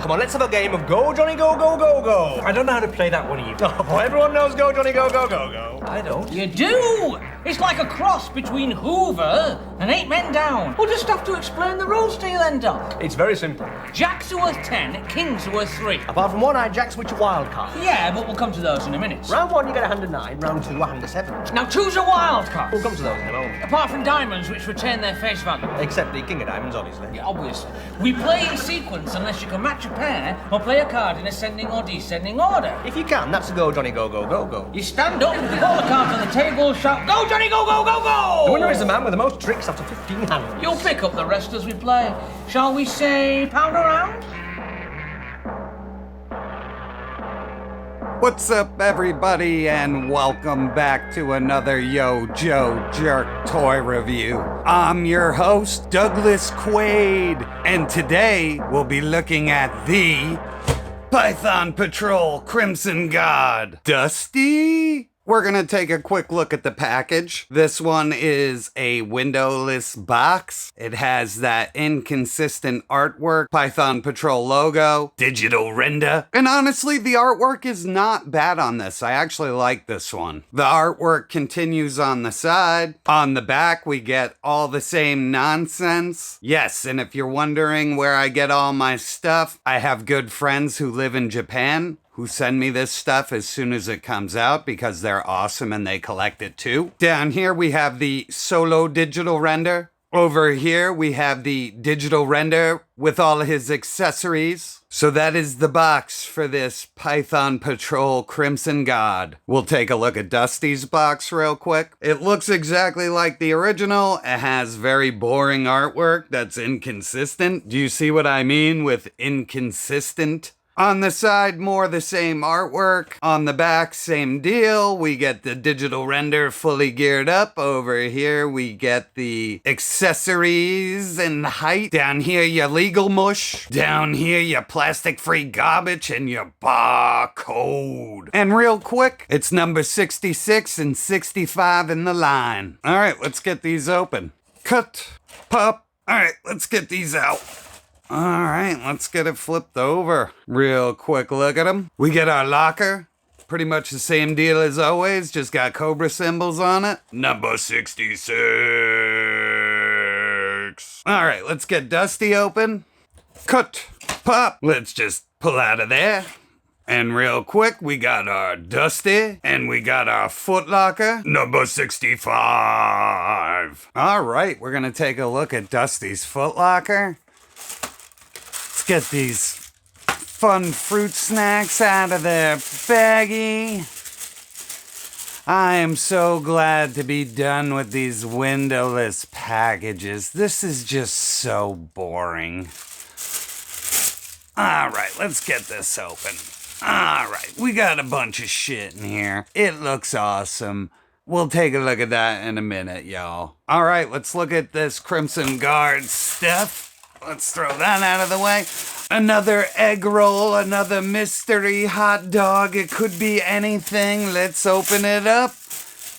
Come on, let's have a game of Go, Johnny, Go, Go, Go, Go. I don't know how to play that one either. Oh, boy, everyone knows Go, Johnny, Go, Go, Go, Go. I don't. You do! It's like a cross between Hoover and 8 Men Down. We'll just have to explain the rules to you then, Doc. It's very simple. Jacks are worth 10, kings are worth 3. Apart from one-eyed jacks, which are wild cards. Yeah, but we'll come to those in a minute. Round 1, you get a hand of 9. Round 2, a hand of 7. Now choose a wild card. We'll come to those in a moment. Apart from diamonds, which retain their face value. Except the king of diamonds, obviously. Yeah, obviously. We play in sequence unless you can match a pair or play a card in ascending or descending order. If you can, that's a Go, Johnny, Go, Go, Go, Go. You stand up, pick all the cards on the table, shout, "Go, Johnny, go, go, go, go!" The winner is the man with the most tricks after 15 hands. You'll pick up the rest as we play. Shall we say pound around? What's up, everybody, and welcome back to another Yo Joe Jerk toy review. I'm your host, Douglas Quaid, and today we'll be looking at the Python Patrol Crimson God. Dusty? We're gonna take a quick look at the package. This one is a windowless box. It has that inconsistent artwork, Python Patrol logo, digital render. And honestly, the artwork is not bad on this. I actually like this one. The artwork continues on the side. On the back, we get all the same nonsense. Yes, and if you're wondering where I get all my stuff, I have good friends who live in Japan who send me this stuff as soon as it comes out because they're awesome and they collect it too. Down here we have the solo digital render. Over here we have the digital render with all his accessories. So that is the box for this Python Patrol Crimson God. We'll take a look at Dusty's box real quick. It looks exactly like the original. It has very boring artwork that's inconsistent. Do you see what I mean with inconsistent? On the side, more the same artwork. On the back, same deal. We get the digital render fully geared up. Over here, we get the accessories and height. Down here, your legal mush. Down here, your plastic-free garbage and your barcode. And real quick, it's number 66 and 65 in the line. All right, let's get these open. Cut, pop. All right, let's get these out. All right, let's get it flipped over. Real quick look at them. We get our locker. Pretty much the same deal as always, just got Cobra symbols on it. Number 66. All right, let's get Dusty open. Cut, pop. Let's just pull out of there. And real quick, we got our Dusty, and we got our Foot Locker, number 65. All right, we're gonna take a look at Dusty's Foot Locker. Let's get these fun fruit snacks out of their baggie. I am so glad to be done with these windowless packages. This is just so boring. All right, let's get this open. All right, we got a bunch of shit in here. It looks awesome. We'll take a look at that in a minute, y'all. All right, let's look at this Crimson Guard stuff. Let's throw that out of the way. Another egg roll, another mystery hot dog. It could be anything. Let's open it up.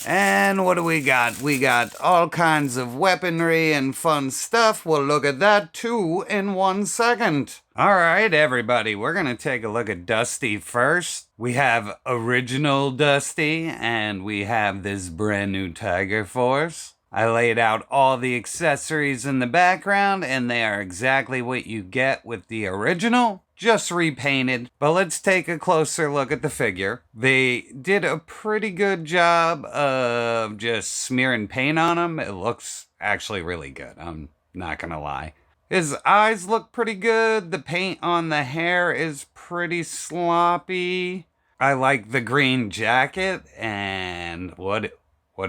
And what do we got? We got all kinds of weaponry and fun stuff. We'll look at that too in 1 second. All right, everybody, we're going to take a look at Dusty first. We have original Dusty, and we have this brand new Tiger Force. I laid out all the accessories in the background, and they are exactly what you get with the original, just repainted. But let's take a closer look at the figure. They did a pretty good job of just smearing paint on him. It looks actually really good, I'm not gonna lie. His eyes look pretty good. The paint on the hair is pretty sloppy. I like the green jacket, and what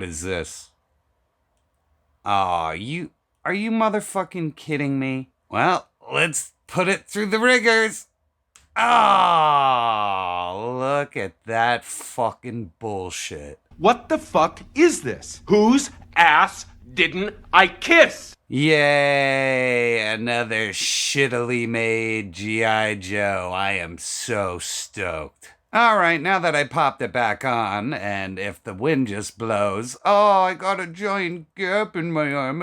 is this? Aw, are you motherfucking kidding me? Well, let's put it through the rigors. Oh, look at that fucking bullshit. What the fuck is this? Whose ass didn't I kiss? Yay, another shittily made G.I. Joe. I am so stoked. All right, now that I popped it back on, and if the wind just blows, oh, I got a giant gap in my arm.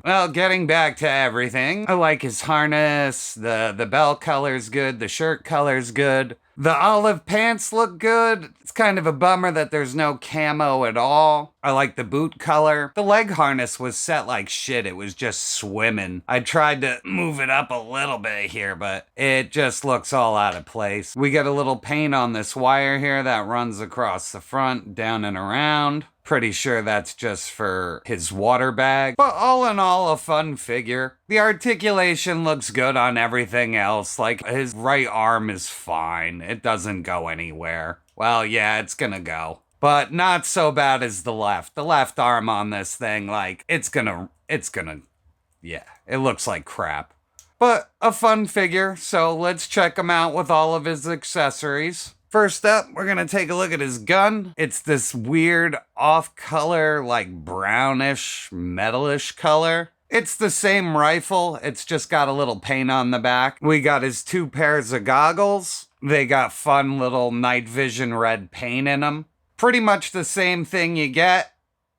Well, getting back to everything, I like his harness, the belt color's good, the shirt color's good. The olive pants look good. It's kind of a bummer that there's no camo at all. I like the boot color. The leg harness was set like shit. It was just swimming. I tried to move it up a little bit here, but it just looks all out of place. We get a little paint on this wire here that runs across the front, down and around. Pretty sure that's just for his water bag. But all in all, a fun figure. The articulation looks good on everything else. Like, his right arm is fine. It doesn't go anywhere. Well, yeah, it's gonna go. But not so bad as the left. The left arm on this thing, like, yeah, it looks like crap. But a fun figure, so let's check him out with all of his accessories. First up, we're gonna take a look at his gun. It's this weird off-color, like brownish, metalish color. It's the same rifle, it's just got a little paint on the back. We got his 2 pairs of goggles. They got fun little night vision red paint in them. Pretty much the same thing you get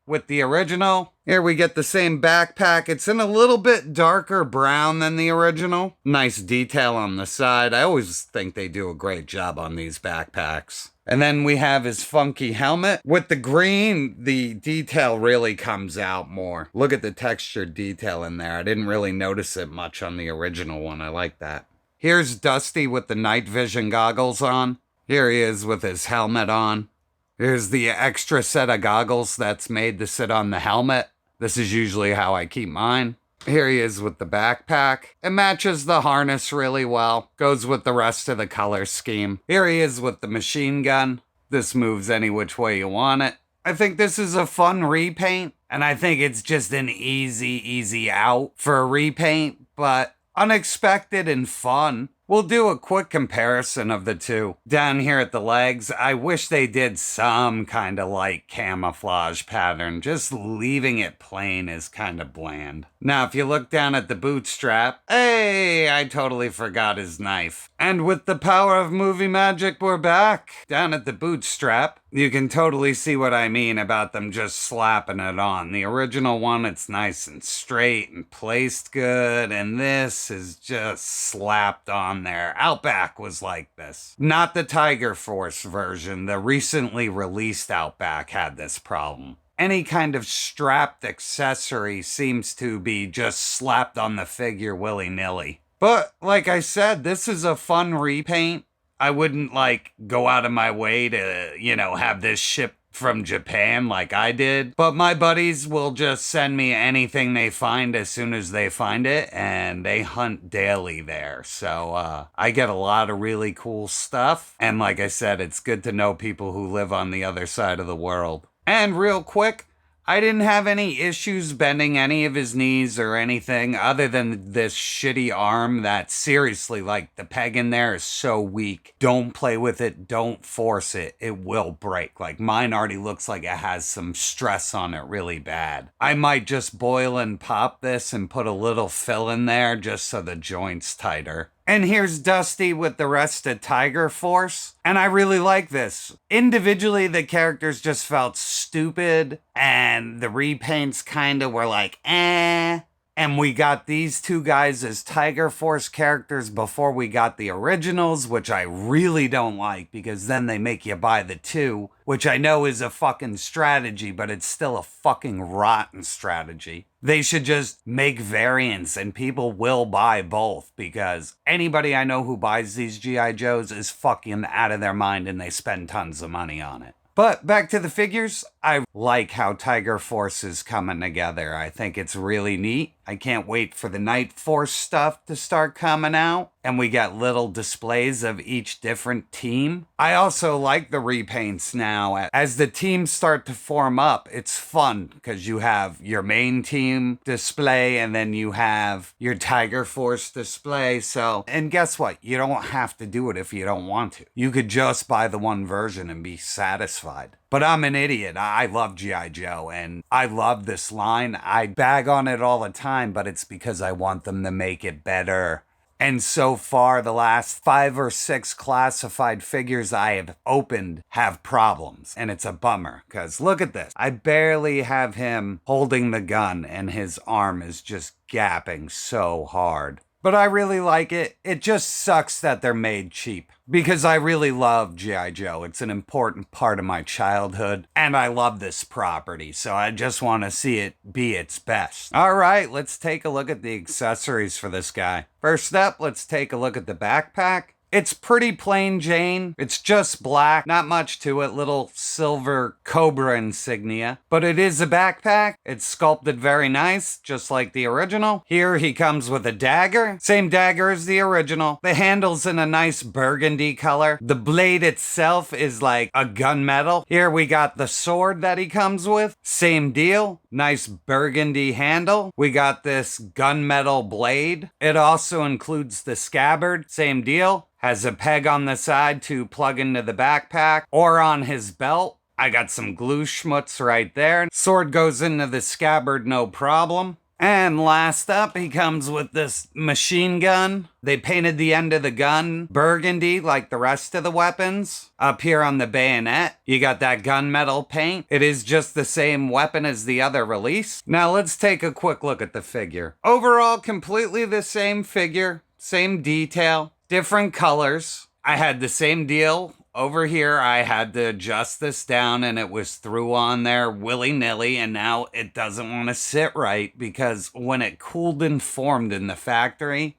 with the original. Here we get the same backpack. It's in a little bit darker brown than the original. Nice detail on the side. I always think they do a great job on these backpacks. And then we have his funky helmet. With the green, the detail really comes out more. Look at the textured detail in there. I didn't really notice it much on the original one. I like that. Here's Dusty with the night vision goggles on. Here he is with his helmet on. Here's the extra set of goggles that's made to sit on the helmet. This is usually how I keep mine. Here he is with the backpack. It matches the harness really well. Goes with the rest of the color scheme. Here he is with the machine gun. This moves any which way you want it. I think this is a fun repaint, and I think it's just an easy out for a repaint, but unexpected and fun. We'll do a quick comparison of the two. Down here at the legs, I wish they did some kind of light camouflage pattern. Just leaving it plain is kind of bland. Now, if you look down at the bootstrap, hey, I totally forgot his knife. And with the power of movie magic, we're back. Down at the bootstrap, you can totally see what I mean about them just slapping it on. The original one, it's nice and straight and placed good, and this is just slapped on there. Outback was like this. Not the Tiger Force version. The recently released Outback had this problem. Any kind of strapped accessory seems to be just slapped on the figure willy-nilly. But like I said, this is a fun repaint. I wouldn't like go out of my way to, have this shipped from Japan like I did. But my buddies will just send me anything they find as soon as they find it, and they hunt daily there. So I get a lot of really cool stuff. And like I said, it's good to know people who live on the other side of the world. And real quick, I didn't have any issues bending any of his knees or anything other than this shitty arm that seriously, like, the peg in there is so weak. Don't play with it. Don't force it. It will break. Like, mine already looks like it has some stress on it really bad. I might just boil and pop this and put a little fill in there just so the joint's tighter. And here's Dusty with the rest of Tiger Force. And I really like this. Individually, the characters just felt stupid. And the repaints kind of were like, eh. And we got these two guys as Tiger Force characters before we got the originals, which I really don't like because then they make you buy the two, which I know is a fucking strategy, but it's still a fucking rotten strategy. They should just make variants and people will buy both because anybody I know who buys these G.I. Joes is fucking out of their mind and they spend tons of money on it. But back to the figures, I like how Tiger Force is coming together. I think it's really neat. I can't wait for the Night Force stuff to start coming out. And we got little displays of each different team. I also like the repaints now. As the teams start to form up, it's fun because you have your main team display and then you have your Tiger Force display. So, and guess what? You don't have to do it if you don't want to. You could just buy the one version and be satisfied. But I'm an idiot. I love G.I. Joe and I love this line. I bag on it all the time, but it's because I want them to make it better. And so far, the last 5 or 6 classified figures I have opened have problems. And it's a bummer, because look at this. I barely have him holding the gun, and his arm is just gapping so hard. But I really like it. It just sucks that they're made cheap. Because I really love G.I. Joe. It's an important part of my childhood. And I love this property. So I just want to see it be its best. All right, let's take a look at the accessories for this guy. First up, let's take a look at the backpack. It's pretty plain Jane. It's just black, not much to it, little silver Cobra insignia. But it is a backpack. It's sculpted very nice, just like the original. Here he comes with a dagger. Same dagger as the original. The handle's in a nice burgundy color. The blade itself is like a gunmetal. Here we got the sword that he comes with. Same deal. Nice burgundy handle. We got this gunmetal blade. It also includes the scabbard. Same deal. Has a peg on the side to plug into the backpack or on his belt. I got some glue schmutz right there. Sword goes into the scabbard, no problem. And last up, he comes with this machine gun. They painted the end of the gun burgundy like the rest of the weapons. Up here on the bayonet, you got that gunmetal paint. It is just the same weapon as the other release. Now let's take a quick look at the figure. Overall, completely the same figure, same detail. Different colors. I had the same deal over here. I had to adjust this down and it was through on there willy-nilly, and now it doesn't want to sit right because when it cooled and formed in the factory,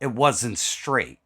it wasn't straight.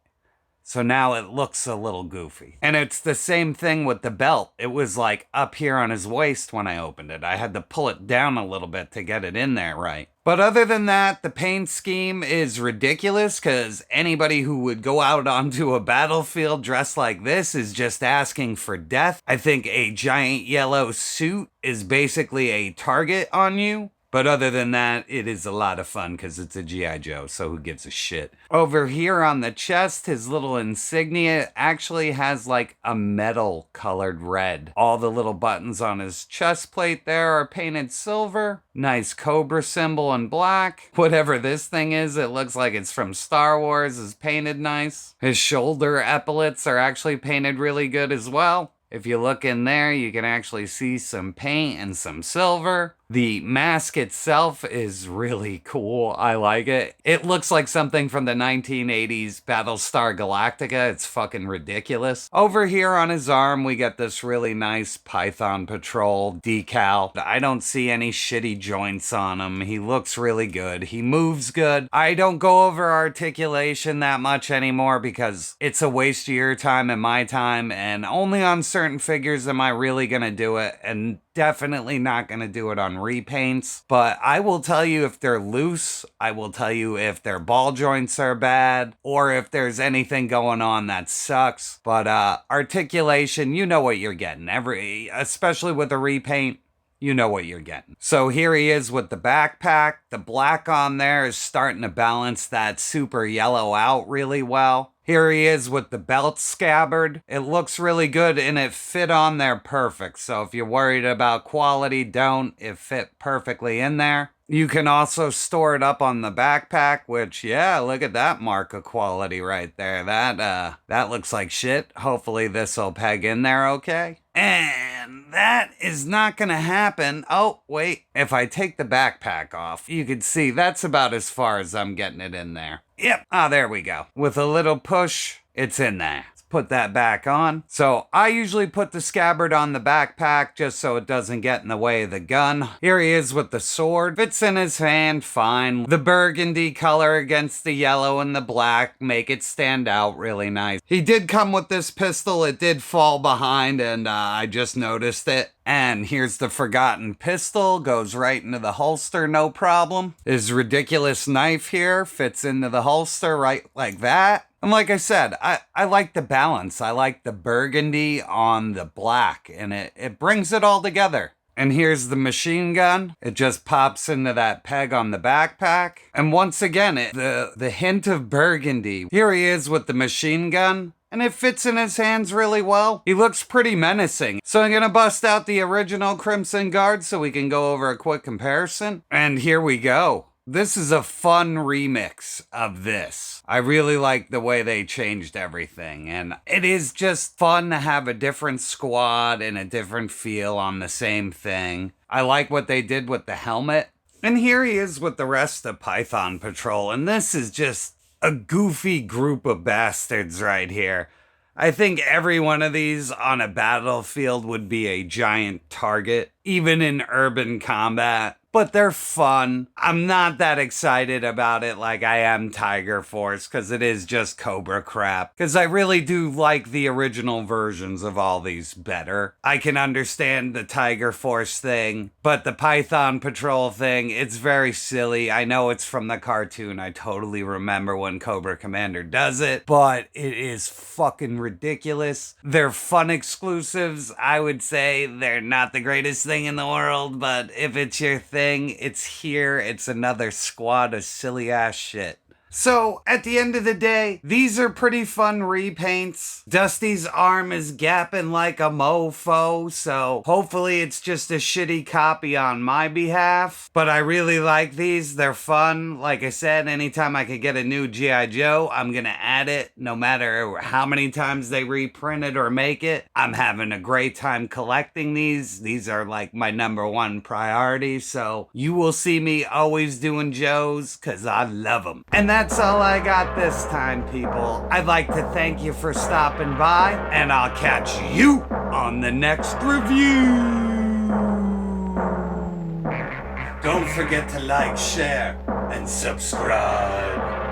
So now it looks a little goofy. And it's the same thing with the belt. It was like up here on his waist when I opened it. I had to pull it down a little bit to get it in there right. But other than that, the paint scheme is ridiculous because anybody who would go out onto a battlefield dressed like this is just asking for death. I think a giant yellow suit is basically a target on you. But other than that, it is a lot of fun because it's a G.I. Joe, so who gives a shit? Over here on the chest, his little insignia actually has like a metal colored red. All the little buttons on his chest plate there are painted silver. Nice Cobra symbol in black. Whatever this thing is, it looks like it's from Star Wars, is painted nice. His shoulder epaulets are actually painted really good as well. If you look in there, you can actually see some paint and some silver. The mask itself is really cool. I like it. It looks like something from the 1980s Battlestar Galactica. It's fucking ridiculous. Over here on his arm, we get this really nice Python Patrol decal. I don't see any shitty joints on him. He looks really good. He moves good. I don't go over articulation that much anymore because it's a waste of your time and my time, and only on certain figures am I really gonna do it, and definitely not gonna do it on repaints. But I will tell you if they're loose, I will tell you if their ball joints are bad, or if there's anything going on that sucks. But articulation, you know what you're getting. Especially with a repaint, you know what you're getting. So here he is with the backpack. The black on there is starting to balance that super yellow out really well. Here he is with the belt scabbard. It looks really good and it fit on there perfect. So if you're worried about quality, don't. It fit perfectly in there. You can also store it up on the backpack, which, yeah, look at that mark of quality right there. That looks like shit. Hopefully this will peg in there okay. And that is not gonna happen. Oh, wait. If I take the backpack off, you can see that's about as far as I'm getting it in there. Yep. Ah, there we go. With a little push, it's in there. Let's put that back on. So I usually put the scabbard on the backpack just so it doesn't get in the way of the gun. Here he is with the sword. Fits in his hand fine. The burgundy color against the yellow and the black make it stand out really nice. He did come with this pistol. It did fall behind and I just noticed it. And here's the forgotten pistol, goes right into the holster, no problem. His ridiculous knife here fits into the holster right like that. And like I said, I like the balance. I like the burgundy on the black, and it brings it all together. And here's the machine gun. It just pops into that peg on the backpack. And once again, the hint of burgundy. Here he is with the machine gun. And it fits in his hands really well. He looks pretty menacing. So I'm gonna bust out the original Crimson Guard so we can go over a quick comparison. And here we go. This is a fun remix of this. I really like the way they changed everything, and it is just fun to have a different squad and a different feel on the same thing. I like what they did with the helmet. And here he is with the rest of Python Patrol, and this is just a goofy group of bastards right here. I think every one of these on a battlefield would be a giant target, even in urban combat. But they're fun. I'm not that excited about it like I am Tiger Force, because it is just Cobra crap. Because I really do like the original versions of all these better. I can understand the Tiger Force thing, but the Python Patrol thing, it's very silly. I know it's from the cartoon. I totally remember when Cobra Commander does it, but it is fucking ridiculous. They're fun exclusives. I would say they're not the greatest thing in the world, but if it's your thing, it's here. It's another squad of silly ass shit. So, at the end of the day, these are pretty fun repaints. Dusty's arm is gapping like a mofo, so hopefully it's just a shitty copy on my behalf. But I really like these. They're fun. Like I said, anytime I could get a new G.I. Joe, I'm gonna add it. No matter how many times they reprint it or make it, I'm having a great time collecting these. These are like my #1 priority, so you will see me always doing Joes, cause I love them. And that's all I got this time, people. I'd like to thank you for stopping by, and I'll catch you on the next review. Don't forget to like, share, and subscribe.